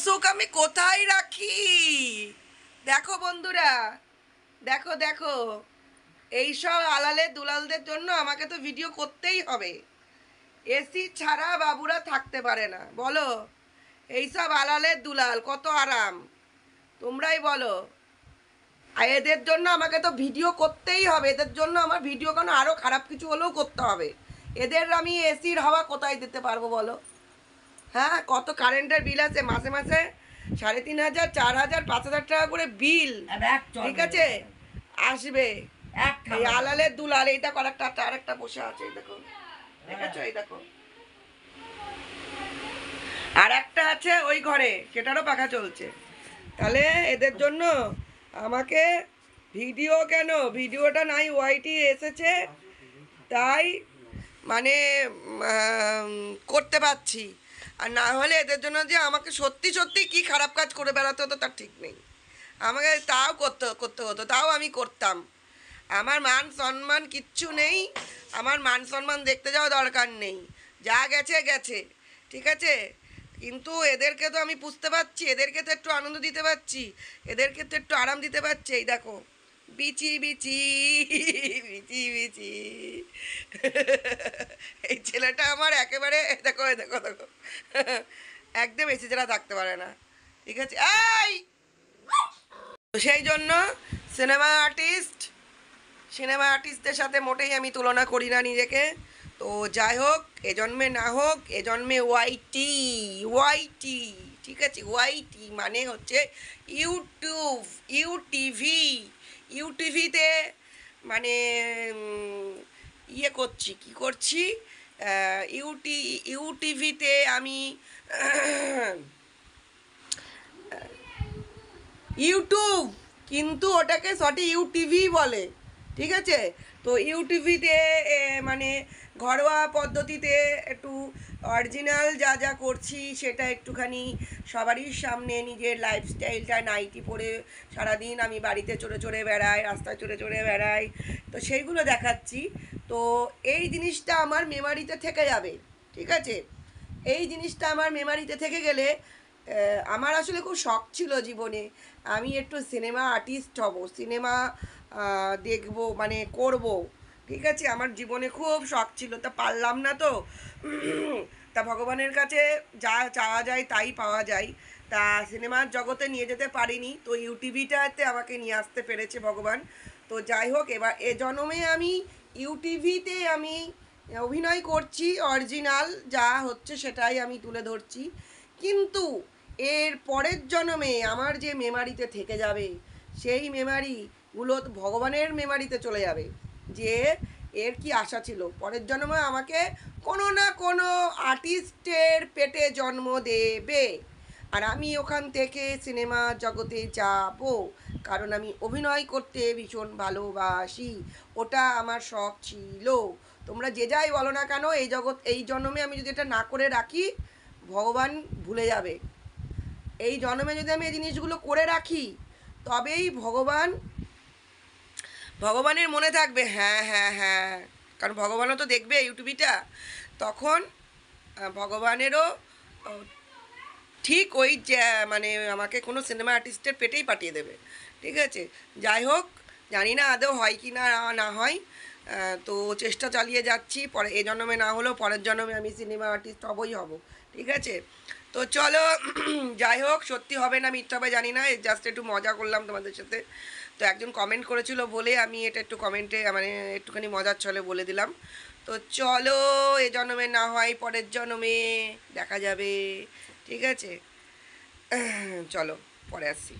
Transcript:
তোষক আমি কোথায় রাখি? দেখো বন্ধুরা, দেখো দেখো, এইসব আলালে দুলালদের জন্য আমাকে তো ভিডিও করতেই হবে। এসি ছাড়া বাবুরা থাকতে পারে না, বলো। এইসব আলালের দুলাল কত আরাম, তোমরাই বলো। আর এদের জন্য আমাকে তো ভিডিও করতেই হবে, এদের জন্য আমার ভিডিও কেন আরও খারাপ কিছু হলেও করতে হবে। এদের আমি এসির হাওয়া কোথায় দিতে পারবো বলো? হ্যাঁ, কত কারেন্টের বিল আছে মাসে মাসে 3,500, 4,000, 5,000 টাকা করে বিল, ঠিক আছে, আসবে। এই আলালের দুলাল, এইটা কয়েকটা আরেকটা বসে আছে, এই দেখো, দেখেছো, এই দেখো। আর একটা আছে ওই ঘরে, সেটারও পাখা চলছে। তাহলে এদের জন্য আমাকে ভিডিও কেন, ভিডিওটা নাই ওয়াইটি এসেছে তাই মানে করতে পারছি। আর না হলে এদের জন্য যে আমাকে সত্যি সত্যি কি খারাপ কাজ করে বেড়াতে হতো তার ঠিক নেই। আমাকে তাও করতে হতো, তাও আমি করতাম। আমার মান সম্মান কিচ্ছু নেই, আমার মান সম্মান দেখতে যাওয়া দরকার নেই, যা গেছে গেছে, ঠিক আছে। কিন্তু এদেরকে তো আমি বুঝতে পারছি, এদেরকে তো একটু আনন্দ দিতে পারছি, এদেরকে তো একটু আরাম দিতে পারছি। এই দেখো, বিচি বিচি বিচি বিচি এই ছেলেটা আমার একেবারে, দেখো দেখো দেখো, একদম এসে ছাড়া থাকতে পারে না, ঠিক আছে। এই সেই জন্য সিনেমা আর্টিস্টদের সাথে মোটেই আমি তুলনা করি না নিজেকে। তো যাই হোক, এ জন্মে না হোক, এ জন্মে ওয়াইটি, ওয়াইটি, ঠিক আছে। ওয়াইটি মানে হচ্ছে ইউটিউব, ইউটিভি, ইউটিভিতে মানে ইয়ে করছি, কি করছি, ইউটিভিতে আমি ইউটিউব, কিন্তু ওটাকে সঠিক ইউটিভি বলে, ঠিক আছে। তো ইউটিভিতে মানে ঘরোয়া পদ্ধতিতে একটু অরিজিনাল যা যা করছি সেটা একটুখানি সবারই সামনে নিজের লাইফস্টাইলটা, নাইটি পরে সারাদিন আমি বাড়িতে চড়ে চড়ে বেড়াই, রাস্তায় চড়ে চড়ে বেড়াই, তো সেইগুলো দেখাচ্ছি। তো এই জিনিসটা আমার মেমারিতে থেকে যাবে, ঠিক আছে। এই জিনিসটা আমার মেমারিতে থেকে গেলে আমার আসলে খুব শখ ছিল জীবনে আমি একটু সিনেমা আর্টিস্ট হব, সিনেমা দেখব, মানে করব, ঠিক আছে। আমার জীবনে খুব শখ ছিল, তা পারলাম না তো। তা ভগবানের কাছে যা চাওয়া যায় তাই পাওয়া যায়। তা সিনেমার জগতে নিয়ে যেতে পারিনি, তো ইউটিভিটাতে আমাকে নিয়ে আসতে পেরেছে ভগবান। তো যাই হোক, এবার এ জন্মে আমি ইউটিভিতে আমি অভিনয় করছি, অরিজিনাল যা হচ্ছে সেটাই আমি তুলে ধরছি। কিন্তু এর পরের জন্মে আমার যে মেমারিতে থেকে যাবে, সেই মেমারিগুলো ভগবানের মেমারিতে চলে যাবে। যে এর কি আশা ছিল, পরের জন্মে আমাকে কোনো না কোনো আর্টিস্টের পেটে জন্ম দেবে, আর আমি ওখান থেকে সিনেমা জগতে যাব, কারণ আমি অভিনয় করতে ভীষণ ভালোবাসি, ওটা আমার শখ ছিল। তোমরা যে যাই বলো না কেন, এই জগৎ, এই জন্মে আমি যদি এটা না করে রাখি, ভগবান ভুলে যাবে। এই জন্মে যদি আমি এই জিনিসগুলো করে রাখি, তবেই ভগবানের মনে থাকবে, হ্যাঁ হ্যাঁ হ্যাঁ, কারণ ভগবানও তো দেখবে ইউটিউবটা, তখন ভগবানেরও ঠিক ওই যে মানে আমাকে কোনো সিনেমা আর্টিস্টের পেটেই পাঠিয়ে দেবে, ঠিক আছে। যাই হোক, জানি না আদৌ হয় কি না না হয়, তো চেষ্টা চালিয়ে যাচ্ছি। পরে এ জন্মে না হলেও পরের জন্মে আমি সিনেমা আর্টিস্ট হবই হব, ঠিক আছে। তো চলো, যাই হোক, সত্যি হবে না মিথ্যা হবে জানি না, জাস্ট একটু মজা করলাম তোমাদের সাথে। তো একজন কমেন্ট করেছিল বলে আমি এটা একটু কমেন্টে মানে একটুখানি মজার ছলে বলে দিলাম। তো চলো, এ জন্মে না হয় পরের জন্মে দেখা যাবে, ঠিক আছে। চলো, পরে আসছি।